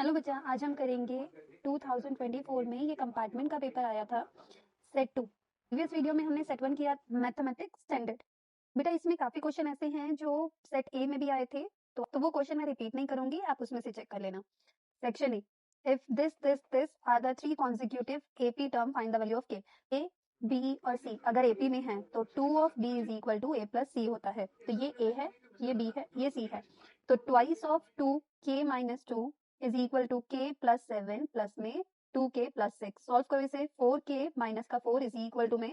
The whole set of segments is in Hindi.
हेलो बच्चा, आज हम करेंगे 2024 में ये कंपार्टमेंट का पेपर आया था सेट 2। प्रीवियस वीडियो में हमने सेट 1 किया मैथमेटिक्स स्टैंडर्ड। बेटा इसमें काफी क्वेश्चन ऐसे हैं जो सेट ए में भी आए थे, तो वो क्वेश्चन मैं रिपीट नहीं करूंगी, आप उसमें से चेक कर लेना। Section A, if this are the three consecutive AP term find the value of k. A, B और सी अगर एपी में है तो 2 of B is equal to A plus C होता है। तो ये ए है, ये बी है, ये सी है। तो ट्वाइस ऑफ 2 के माइनस 2 इज इक्वल टू के प्लस 7 प्लस में 2k प्लस 6। सॉल्व करो इसे। 4k माइनस का 4 इज इक्वल टू में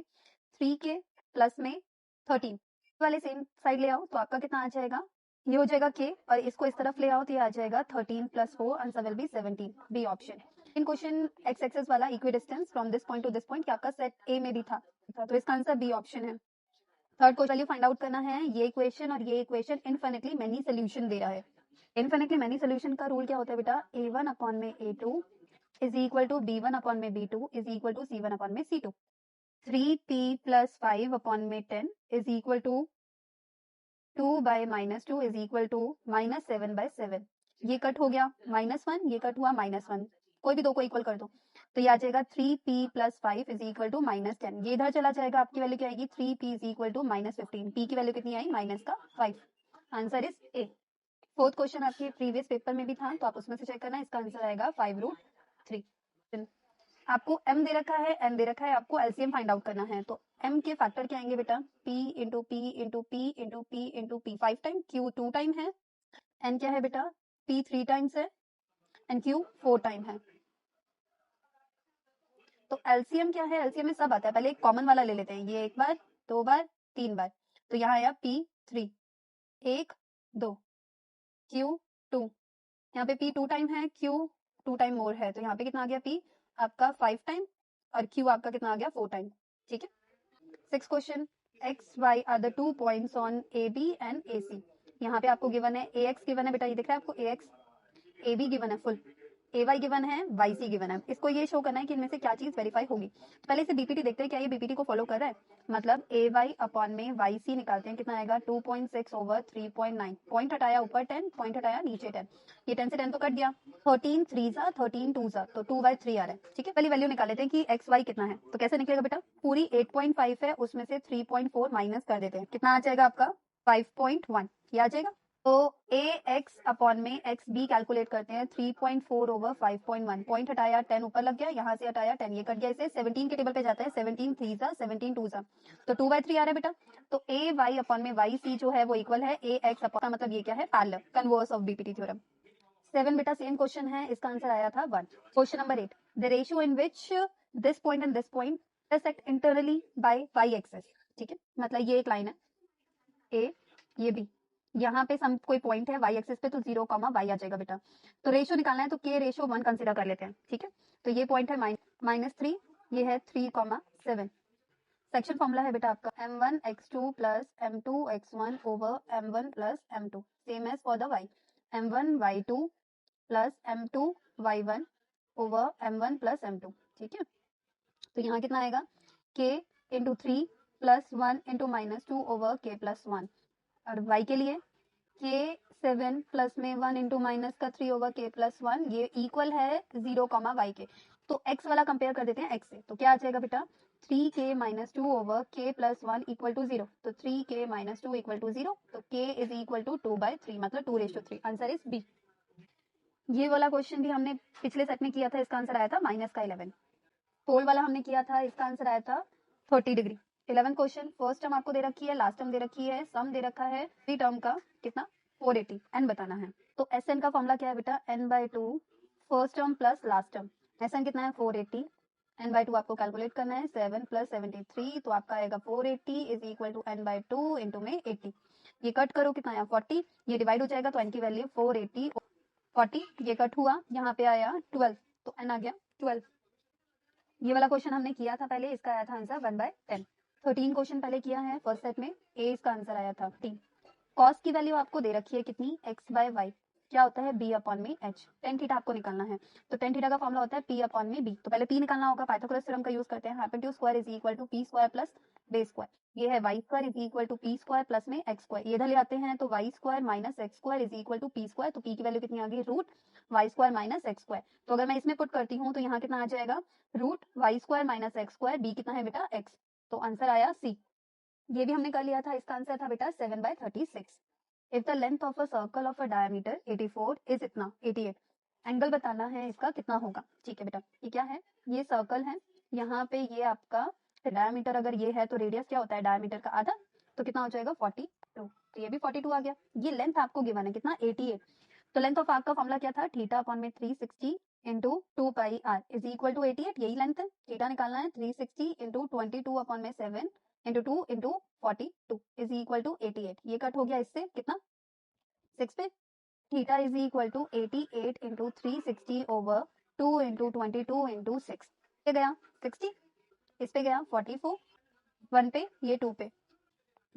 3k प्लस में 13 वाले सेम साइड ले आओ तो आपका कितना आ जाएगा, ये हो जाएगा k और इसको इस तरफ ले आओ तो ये आ जाएगा 13 plus 4 answer will be 17। B option. In question x axis वाला equidistance from this point to this point क्या आपका सेट ए में भी था, तो इसका आंसर बी ऑप्शन है। Third question value find out करना है। ये इक्वेशन और ये इक्वेशन इनफिनिटली मेनी सोल्यूशन दे रहा है। इनफिनिटली मेनी सोल्यूशन का रूल क्या होता है बेटा, a1 अपॉन में a2 is equal to b1 upon में b2 is equal to c1 upon में c2। 3p प्लस 5 अपॉन में 10 is equal to 2 by minus 2 is equal to minus 7 by 7। ये कट हो गया -1, ये कट हुआ -1, कोई भी दो को इक्वल कर दो तो ये आ जाएगा 3p plus 5 is equal to -10। ये इधर चला जाएगा, आपकी वैल्यू क्या आएगी 3p is equal to -15। p की वैल्यू कितनी आई -5। Answer is A. Fourth question आपके प्रीवियस पेपर में भी था तो आप उसमें से चेक करना, इसका आंसर आएगा 5√3। आपको m दे रखा है, n दे रखा है, आपको एलसीएम फाइंड आउट करना है। तो m के फैक्टर क्या आएंगे बेटा, p into P into P into P into P 5 time, q 2 time है, n क्या है बेटा p 3 टाइम्स है एंड q 4 टाइम है। तो एलसीएम क्या है, एलसीएम में सब आता है, पहले एक कॉमन वाला ले लेते हैं, ये एक बार, दो बार, तीन बार। तो यहाँ आया p 3, 1 2, q 2, यहाँ पे p 2 टाइम है, q 2 टाइम मोर है, तो यहाँ पे कितना आ गया p आपका 5 टाइम और q आपका कितना आ गया 4 टाइम। ठीक है। Six question, x y are the 2 points on A B and A C. यहाँ पे आपको गिवन है ax गिवन है बेटा, ये दिख रहा है आपको ax, ab गिवन है फुल, ay गिवन है, yc गिवन है। इसको ये शो करना है कि इनमें से क्या चीज वेरीफाई होगी। तो पहले इसे बीपीटी देखते हैं, क्या ये बीपीटी को फॉलो कर रहा है। मतलब ay अपॉन में yc निकालते हैं, कितना आएगा 2.6 ओवर 3.9। पॉइंट हटाया ऊपर 10, पॉइंट हटाया नीचे 10, ये 10 से 10 तो कट गया, 13 3 सा 13 2 सा, तो 2/3 आ रहा है। ठीक है, पहली वैल्यू निकाल लेते हैं कि xy कितना है। तो कैसे निकलेगा बेटा, पूरी 8.5 है, उसमें से 3.4 माइनस कर देते हैं, कितना आ जाएगा आपका 5.1, ये आ जाएगा। तो ए एक्स अपॉन में एक्स बी कैलकुलेट करते हैं, 3.4 ओवर 5.1, पॉइंट हटाया 10 ऊपर लग गया, यहाँ से हटाया 10, ये कट गया, इसे 17 के टेबल पे जाता है, 17 3 सा 17 2 सा, तो 2/3 आ रहा है बेटा। तो ए वाई अपॉन में वाई सी जो है वो इक्वल है ए एक्स अपॉन, मतलब ये क्या है parallel, converse of BPT theorem. 7 बेटा सेम क्वेश्चन है, इसका आंसर आया था 1। Question number 8, the ratio in which this point and this point intersect internally by Y axis. ठीक है, मतलब ये एक लाइन है ए, ये बी, यहाँ पे सम कोई पॉइंट है वाई एक्सिस पे, तो 0, y आ जाएगा बेटा। तो रेशियो निकालना है तो k रेशियो 1 कंसीडर कर लेते हैं। ठीक है, तो ये पॉइंट है -3, ये है 3,7। सेक्शन फॉर्मूला है बेटा आपका m1 x2 plus m2 x1 over m1 plus m2, same as for the y, m1 y2 plus m2 y1 over m1 plus m2। ठीक है, तो यहाँ कितना आएगा k into 3 plus 1 into -2 over k plus 1। और y के लिए k 7 प्लस में 1 इंटू माइनस का 3 ओवर k प्लस 1, ये इक्वल है 0, y के। तो x वाला कंपेयर कर देते हैं x से, तो क्या आ जाएगा बेटा 3k minus 2 over k plus 1 equal to 0, तो 3k माइनस 2 इक्वल टू 0, तो k इज इक्वल टू 2/3, मतलब 2:3। Answer is B. ये वाला क्वेश्चन भी हमने पिछले सेट में किया था, इसका आंसर आया था -11। पोल वाला हमने किया था, इसका आंसर आया था 30 डिग्री। 11 क्वेश्चन, फर्स्ट टर्म आपको दे रखी है, लास्ट टर्म दे रखी है, सम दे रखा है, थ्री टर्म का कितना 480, एन बताना है। तो एस एन का फॉर्मूला क्या है बेटा, n/2 first term plus last term. S N कितना है 480, n/2 आपको कैलकुलेट करना है, 7 प्लस 73, तो आपका आएगा 480 is equal to n/2 into में 80। ये कट करो कितना आया 40, ये डिवाइड हो जाएगा तो एन की वैल्यू 480 40, ये कट हुआ, यहाँ पे आया 12, तो एन आ गया 12। ये वाला क्वेश्चन हमने किया था पहले, इसका आया था आंसर 1/10। 13 क्वेश्चन पहले किया है फर्स्ट सेट में, ए इसका आंसर आया था 3। कॉस की वैल्यू आपको दे रखी है कितनी, x/y, क्या होता है b अपॉन में h। टेन थीटा आपको निकालना है, तो टेन थीटा का फॉर्मूला होता है p अपॉन में b। तो पहले p निकालना होगा, पाइथागोरस थ्योरम का यूज करते हैं, hypotenuse square is equal to p square plus base square, ये है Y square is equal to P square plus में एक्स स्क्वायर, ये इधर ले आते हैं तो Y square minus X square is equal to P square, तो पी की वैल्यू कितनी आ गई root Y square minus X square. तो अगर मैं इसमें पुट करती हूँ तो यहाँ कितना आ जाएगा root Y square minus X square, B कितना है बेटा एक्स, तो आंसर आया सी। ये भी हमने कर लिया था, इसका आंसर था बेटा 7/36। If the length of a circle of a diameter 84 is इतना 88, एंगल बताना है इसका कितना होगा। ठीक है बेटा, ये क्या है, ये सर्कल है, यहाँ पे ये आपका डायमीटर अगर ये है तो रेडियस क्या होता है डायमीटर का आधा, तो कितना हो जाएगा 42, तो ये भी 42 आ गया। ये लेंथ आपको गिवन है कितना 88, तो लेंथ ऑफ आर्क का फॉर्मूला क्या था, थीटा अपॉन में 360 into 2 pi R is equal to 88, यही लेंथ है, थीटा निकालना है 360 इंटू 22 अपॉन में 7 into 2 into 42 is equal to 88, ये कट हो गया इससे कितना 6 पे, theta is equal to 88 into 360 over 2 into 22 into 6, ये गया 60, इस पे गया 44, 1 पे ये 2 पे,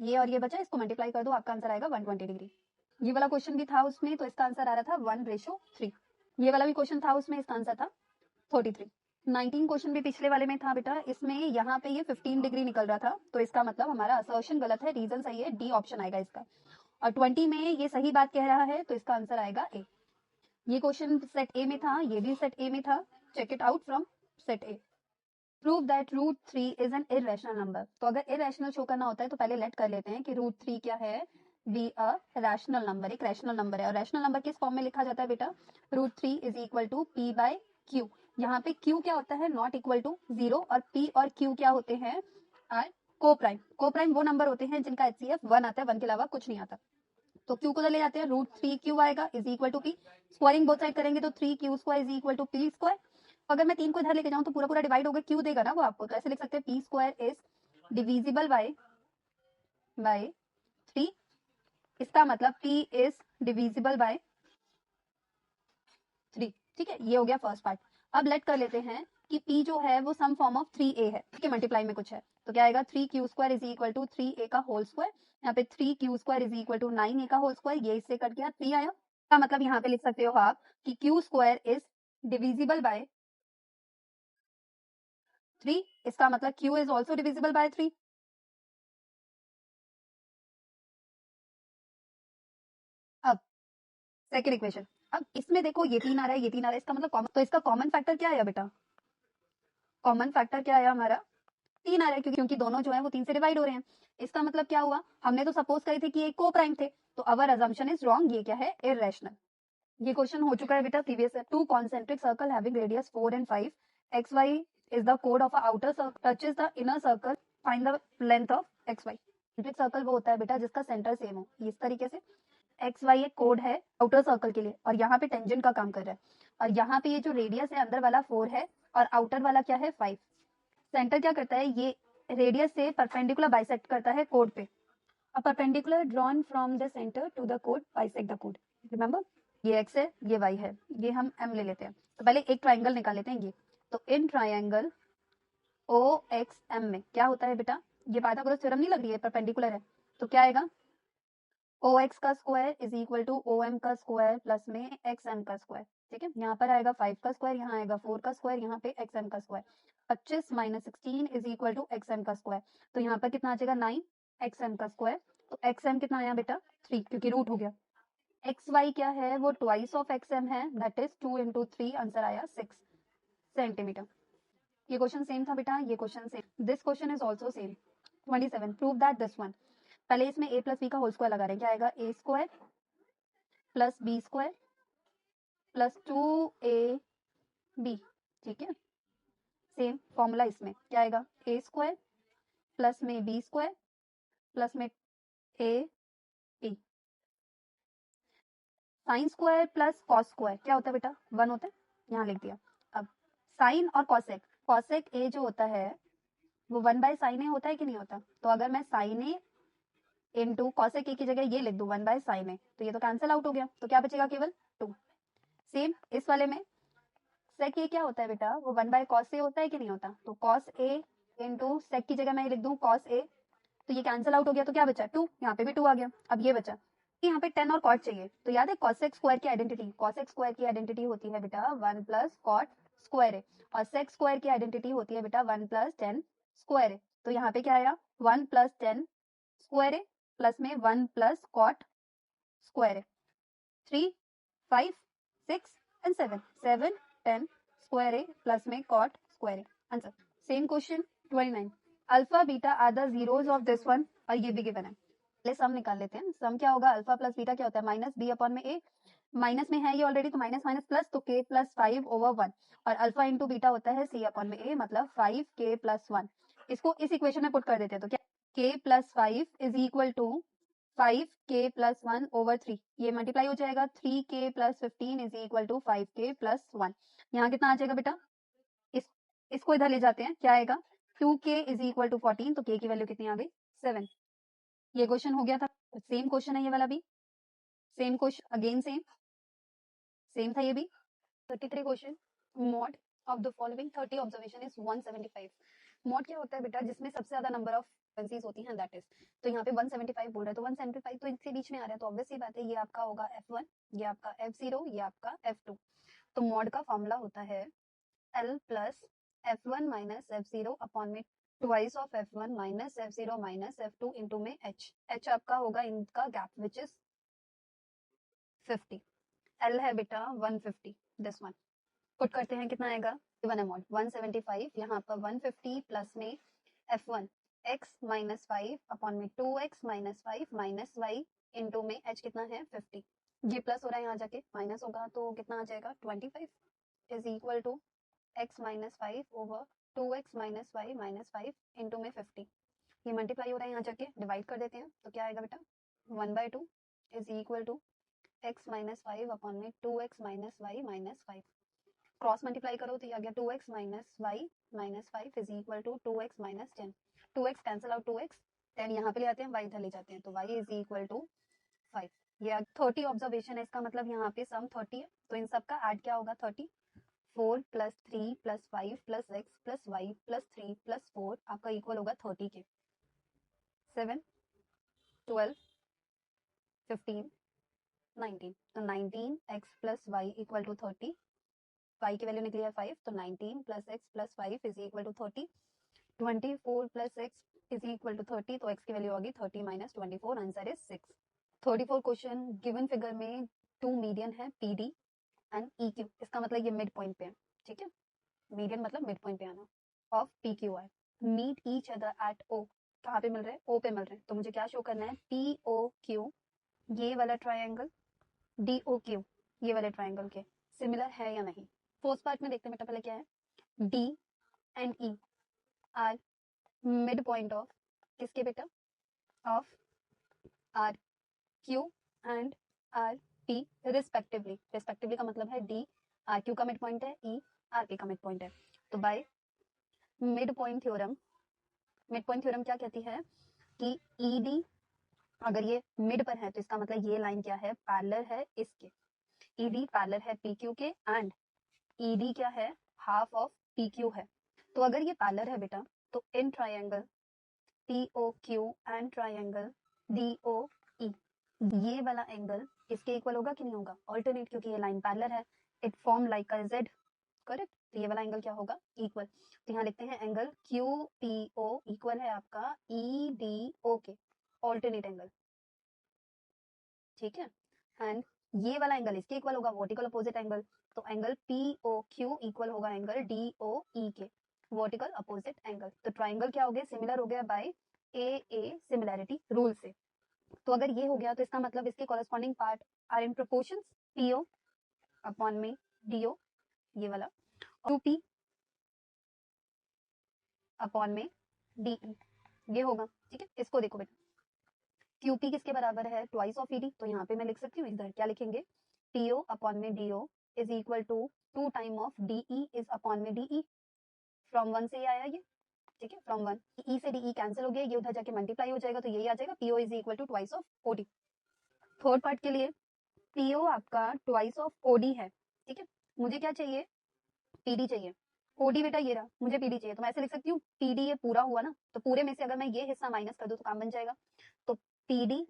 ये और ये बचा, इसको मल्टीप्लाई कर दो, आपका आंसर आएगा 120 डिग्री। ये वाला क्वेश्चन भी था उसमें, तो इसका आंसर आ रहा था 1:3। ये वाला भी क्वेश्चन था उसमें, इसका आंसर था 43। 19 क्वेश्चन भी पिछले वाले में था बेटा, इसमें यहाँ पे ये 15 डिग्री निकल रहा था, तो इसका मतलब हमारा असर्शन गलत है, रीजन सही है, डी ऑप्शन आएगा इसका। और 20 में ये सही बात कह रहा है, तो इसका आंसर आएगा ए। ये क्वेश्चन सेट ए में था, ये भी सेट ए में था, check it out from set A. Prove that root 3 is an irrational number, तो अगर इरेशनल शो करना होता है तो पहले लेट कर लेते हैं कि रूट 3 क्या है, बी अ रैशनल नंबर, एक रैशनल नंबर है, और रैशनल नंबर किस फॉर्म में लिखा जाता है बेटा, root 3 is equal to P by Q. यहाँ पे क्यू क्या होता है, नॉट इक्वल टू 0, और पी और क्यू क्या होते हैं, आर को प्राइम। को प्राइम वो नंबर होते हैं जिनका एचसीएफ 1 आता है, 1 के अलावा कुछ नहीं आता। तो क्यू को ले जाते हैं, रूट 3 क्यू आएगा is equal to P, squaring both side करेंगे तो 3 Q square is equal to P square. अगर मैं 3 को इधर लेके जाऊं तो पूरा पूरा डिवाइड होकर क्यू देगा ना वो आपको, तो ऐसे लिख सकते हैं P square is divisible by 3, इसका मतलब पी इज डिविजिबल बाय 3। ठीक है, ये हो गया फर्स्ट पार्ट। अब लेट कर लेते हैं कि p जो है वो सम फॉर्म ऑफ 3a है, ठीक है, मल्टीप्लाई में कुछ है, तो क्या आएगा 3q square is equal to 3a का होल स्क्वायर, यहाँ पे 3q square is equal to 9a का होल स्क्वायर, ये इससे कट गया 3 आया, का मतलब यहाँ पे लिख सकते हो आप कि q square is divisible by 3, इसका मतलब q is also divisible by 3। अब सेकेंड इक्वेशन, अब इसमें देखो ये 3 आ रहा है, ये 3 आ रहा है, इसका मतलब कॉमन, तो इसका कॉमन फैक्टर क्या आया बेटा, कॉमन फैक्टर क्या आया हमारा 3 आ रहा है, क्योंकि दोनों जो है वो 3 से डिवाइड हो रहे हैं। इसका मतलब क्या हुआ, हमने तो सपोज करे थे कि ये को प्राइम थे, तो अवर अजम्पशन इज रॉन्ग, ये क्या है इररेशनल। ये क्वेश्चन हो चुका है बेटा previous, two concentric circle having radius 4 and 5, X Y is the कोड of outer circle touches the inner circle, find the length of X Y. Concentric circle वो होता है बेटा जिसका सेंटर सेम हो, इस तरीके से एक्स वाई एक कोड है आउटर सर्कल के लिए, और यहाँ पे टेंजेंट का काम कर रहा है, और यहाँ पे ये जो रेडियस है अंदर वाला 4 है और आउटर वाला क्या है 5। सेंटर क्या करता है, ये रेडियस से परपेंडिकुलर बाइसेक्ट करता है कोड पे, a perpendicular drawn from the centre to the code bisect the code, remember ये x है ये y है, ये हम m ले लेते हैं, तो पहले एक ट्राइंगल निकाल लेते हैं ये, तो in triangle O X M में क्या होता है बेटा, ये पाइथागोरस थ्योरम नहीं लग रही है, परपेंडिकुलर है, तो क्या आएगा ओ एक्स का square is equal to O M का स्क्वायर प्लस में एक्स एम का स्क्वायर। ठीक है, यहाँ पर आएगा 5 का स्क्वायर, यहाँ आएगा 4 का स्क्वायर, यहाँ पे एक्स एम का square, 25 minus 16 is equal to X M का स्क्वायर, तो यहाँ पर कितना आ जाएगा 9 एक्स एम का स्क्वायर, तो एक्स एम कितना आया बेटा 3, क्योंकि रूट हो गया। एक्स वाई क्या है, वो ट्वाइस ऑफ एक्स एम है, दैट इज 2 इंटू 3, आंसर आया 6 सेंटीमीटर। ये क्वेश्चन सेम था बेटा, ये question same, this question is also same. 27 prove that this one, पहले इसमें a प्लस बी का होल स्क्वायर लगा रहे हैं, क्या आएगा A square plus B square plus 2ab, ठीक है, सेम फॉर्मूला इसमें क्या आएगा ए स्क्वायर प्लस में बी स्क्वायर प्लस में A B, sine square plus cos square क्या होता है बेटा 1 होता है, यहाँ लिख दिया। अब साइन और कॉसेक, कॉसेक ए जो होता है वो 1/sin ए होता है कि नहीं होता, तो अगर मैं sine A into cosec A की जगह ये लिख दूं 1/sin ए, तो ये तो कैंसिल आउट हो गया, तो क्या बचेगा केवल 2। सेम इस वाले में सेक ए क्या होता है बेटा, वो 1/cos ए होता है कि नहीं होता, तो cos ए इंटू सेक की जगह मैं लिख दूं cos ए, तो ये कैंसिल आउट हो गया, तो क्या बचा 2, यहाँ पे भी 2 आ गया। अब ये बचा यहाँ पे 10 और cot चाहिए, तो याद है cosec स्क्वायर की आइडेंटिटी, cosec स्क्वायर की आइडेंटिटी होती है बेटा 1 प्लस cot स्क्वायर है, और sec स्क्वायर की आइडेंटिटी होती है बेटा 1 प्लस 10 स्क्वायर है, तो यहाँ पे क्या आया 1 प्लस 10 स्क्वायर है, प्लस में 1 प्लस कॉट स्क्वायर है, 3 5 6 एंड 7 7 10 स्क्वायर है, प्लस में कॉट स्क्वायर है। Answer same question 29 alpha beta are the zeros of this one, और ये भी गिवन है। पहले सम निकाल लेते हैं। सम क्या होगा, अल्फा प्लस बीटा क्या होता है, माइनस बी अपॉन में ए, माइनस में है ये ऑलरेडी, तो माइनस माइनस प्लस, तो k प्लस 5 ओवर 1, और अल्फा इंटू बीटा होता है c अपॉन में a, मतलब 5k प्लस 1। इसको इस इक्वेशन में पुट कर देते हैं, तो क्या k plus 5 is equal to 5k plus 1 over 3, ये मल्टीप्लाई हो जाएगा, 3k plus 15 is equal to 5k plus 1। यहाँ कितना आ जाएगा बेटा, इसको इधर ले जाते हैं, क्या आएगा, 2k इज इक्वल टू 14, तो k की वैल्यू कितनी आ गई 7। ये क्वेश्चन हो गया था। सेम क्वेश्चन है ये वाला भी, सेम क्वेश्चन अगेन सेम था ये भी। 33 question, mod of the following 30 observation is 175। Mod क्या होता है बेटा, जिसमें सबसे ज्यादा नंबर ऑफ फ्रीक्वेंसीज होती हैं, दैट इज। तो यहाँ पे 175 बोल रहा है, तो 175 तो इनके बीच में आ रहा है, तो ऑब्वियस सी बात है, ये आपका होगा f1, ये आपका f0, ये आपका f2। तो मॉड का फॉर्मूला होता है l plus f1 minus f0 upon में twice of f1 minus f0 minus f2 into में h आपका होगा इनका गैप विच इज 50, l है बेटा 150, दिस वन पुट करते हैं, कितना आएगा, गिवन अमाउंट 175, यहाँ पर 150 प्लस में f1 x माइनस 5 अपॉन में 2x minus 5 minus y into में h कितना है 50, ये प्लस हो रहा है, यहाँ जाके माइनस होगा, तो कितना आ जाएगा 25 is equal to x minus 5 over 2x minus y minus 5 into में 50, ये मल्टीप्लाई हो रहा है, यहाँ जाके डिवाइड कर देते हैं, तो क्या आएगा बेटा 1/2 is equal to x minus 5 upon में 2x minus y minus 5, cross multiply करो तो ये आ गया 2x minus Y minus 5 is equal to 2x minus 10, 2x cancel out, 2x 10 यहाँ पे ले आते हैं, y इधर ले जाते हैं, तो y इज इक्वल टू 5। ये 30 ऑब्जर्वेशन है, इसका मतलब यहाँ पे सम 30 है, तो इन सब का ऐड क्या होगा 30, 4 plus 3 plus 5 plus x plus Y plus 3 plus 4 आपका इक्वल होगा 30 के, 7 12 15 19, तो 19x plus Y equal to 30, y की वैल्यू निकली है 5, तो 19 plus X plus 5 is equal to 30, 24 plus X is equal to 30, तो x की वैल्यू होगी 30 minus 24, answer is 6। 34 question, given figure में 2 मीडियन है PD एंड EQ, इसका मतलब ये मिड पॉइंट पे है, ठीक है, मीडियन मतलब मिड पॉइंट पे आना, of PQR meet each other at O, कहाँ पे मिल रहे हैं, O पे मिल रहे हैं, तो मुझे क्या शो करना है, POQ ये वाला ट्राइंगल, DOQ ये वाले ट्राइंगल के सिमिलर है या नहीं। फर्स्ट पार्ट में देखते हैं बेटा, पहले क्या है, D and E are mid point of किसके बेटा, of R Q and R P respectively, respectively का मतलब है D आर क्यू का मिड पॉइंट है, E आर पी का मिड पॉइंट है, तो by mid point theorem, mid point theorem क्या कहती है कि ED अगर ये मिड पर है, तो इसका मतलब ये लाइन क्या है, पैरेलल है इसके, ED पैरेलल है PQ के, एंड ED क्या है, हाफ ऑफ PQ है, तो अगर ये पैरेलल है बेटा, तो in triangle POQ and triangle DOE ये वाला एंगल इसके इक्वल होगा कि नहीं होगा, ऑल्टरनेट, क्योंकि ये लाइन पैरेलल है, it form like a Z, correct, तो ये वाला एंगल क्या होगा, इक्वल, तो यहाँ लिखते हैं एंगल QPO इक्वल है आपका EDO के, ऑल्टरनेट एंगल, ठीक है, एंड ये वाला एंगल इसके इक्वल होगा, वर्टिकल अपोजिट एंगल, तो एंगल POQ इक्वल होगा एंगल DOE के, वर्टिकल अपोजिट एंगल, तो ट्राइंगल क्या हो गया, सिमिलर हो गया बाय AA सिमिलैरिटी रूल से, तो अगर ये हो गया, तो इसका मतलब इसके corresponding part are in proportions, PO upon में DO ये वाला, 2P अपॉन में DE ये होगा, ठीक है, इसको देखो बेटा, QP किसके बराबर है, ट्वाइस ऑफ ED, तो यहाँ पे मैं लिख सकती हूँ, इधर क्या लिखेंगे, PO अपॉन में DO is equal to 2 time of DE is upon में DE, फ्रॉम 1 से ये आया ये, ठीक है, फ्रॉम 1, E से DE कैंसिल हो गया, ये उधर जाके मल्टीप्लाई हो जाएगा, तो यही आ जाएगा, PO is equal to twice of OD। Third part के लिए PO आपका ट्वाइस ऑफ OD है, ठीक है, मुझे क्या चाहिए, PD चाहिए, OD बेटा ये रहा, मुझे PD चाहिए, तो मैं ऐसे लिख सकती हूँ, PD ये पूरा हुआ ना, तो पूरे में से अगर मैं ये हिस्सा माइनस कर दूं तो काम बन जाएगा, तो PD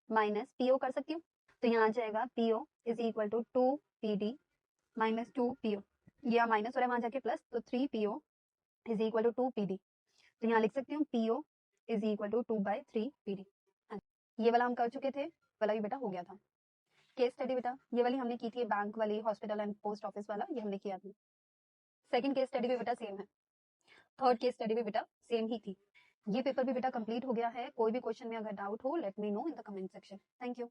माइनस PO कर सकती हूँ, तो यहाँ आ जाएगा PO is equal to 2PD minus 2PO, ये माइनस हो रहा है वहां जाके प्लस, तो 3PO is equal to 2PD, तो यहाँ लिख सकती हूँ PO is equal to 2/3 PD। ये वाला हम कर चुके थे, वाला भी बेटा हो गया था। केस स्टडी बेटा ये वाली हमने की थी, बैंक वाली, हॉस्पिटल एंड पोस्ट ऑफिस वाला, ये हमने किया था। सेकंड केस स्टडी भी बेटा सेम है, थर्ड केस स्टडी भी बेटा सेम ही थी। ये पेपर भी बेटा कंप्लीट हो गया है। कोई भी क्वेश्चन में अगर डाउट हो, let me know in the comment section. Thank you.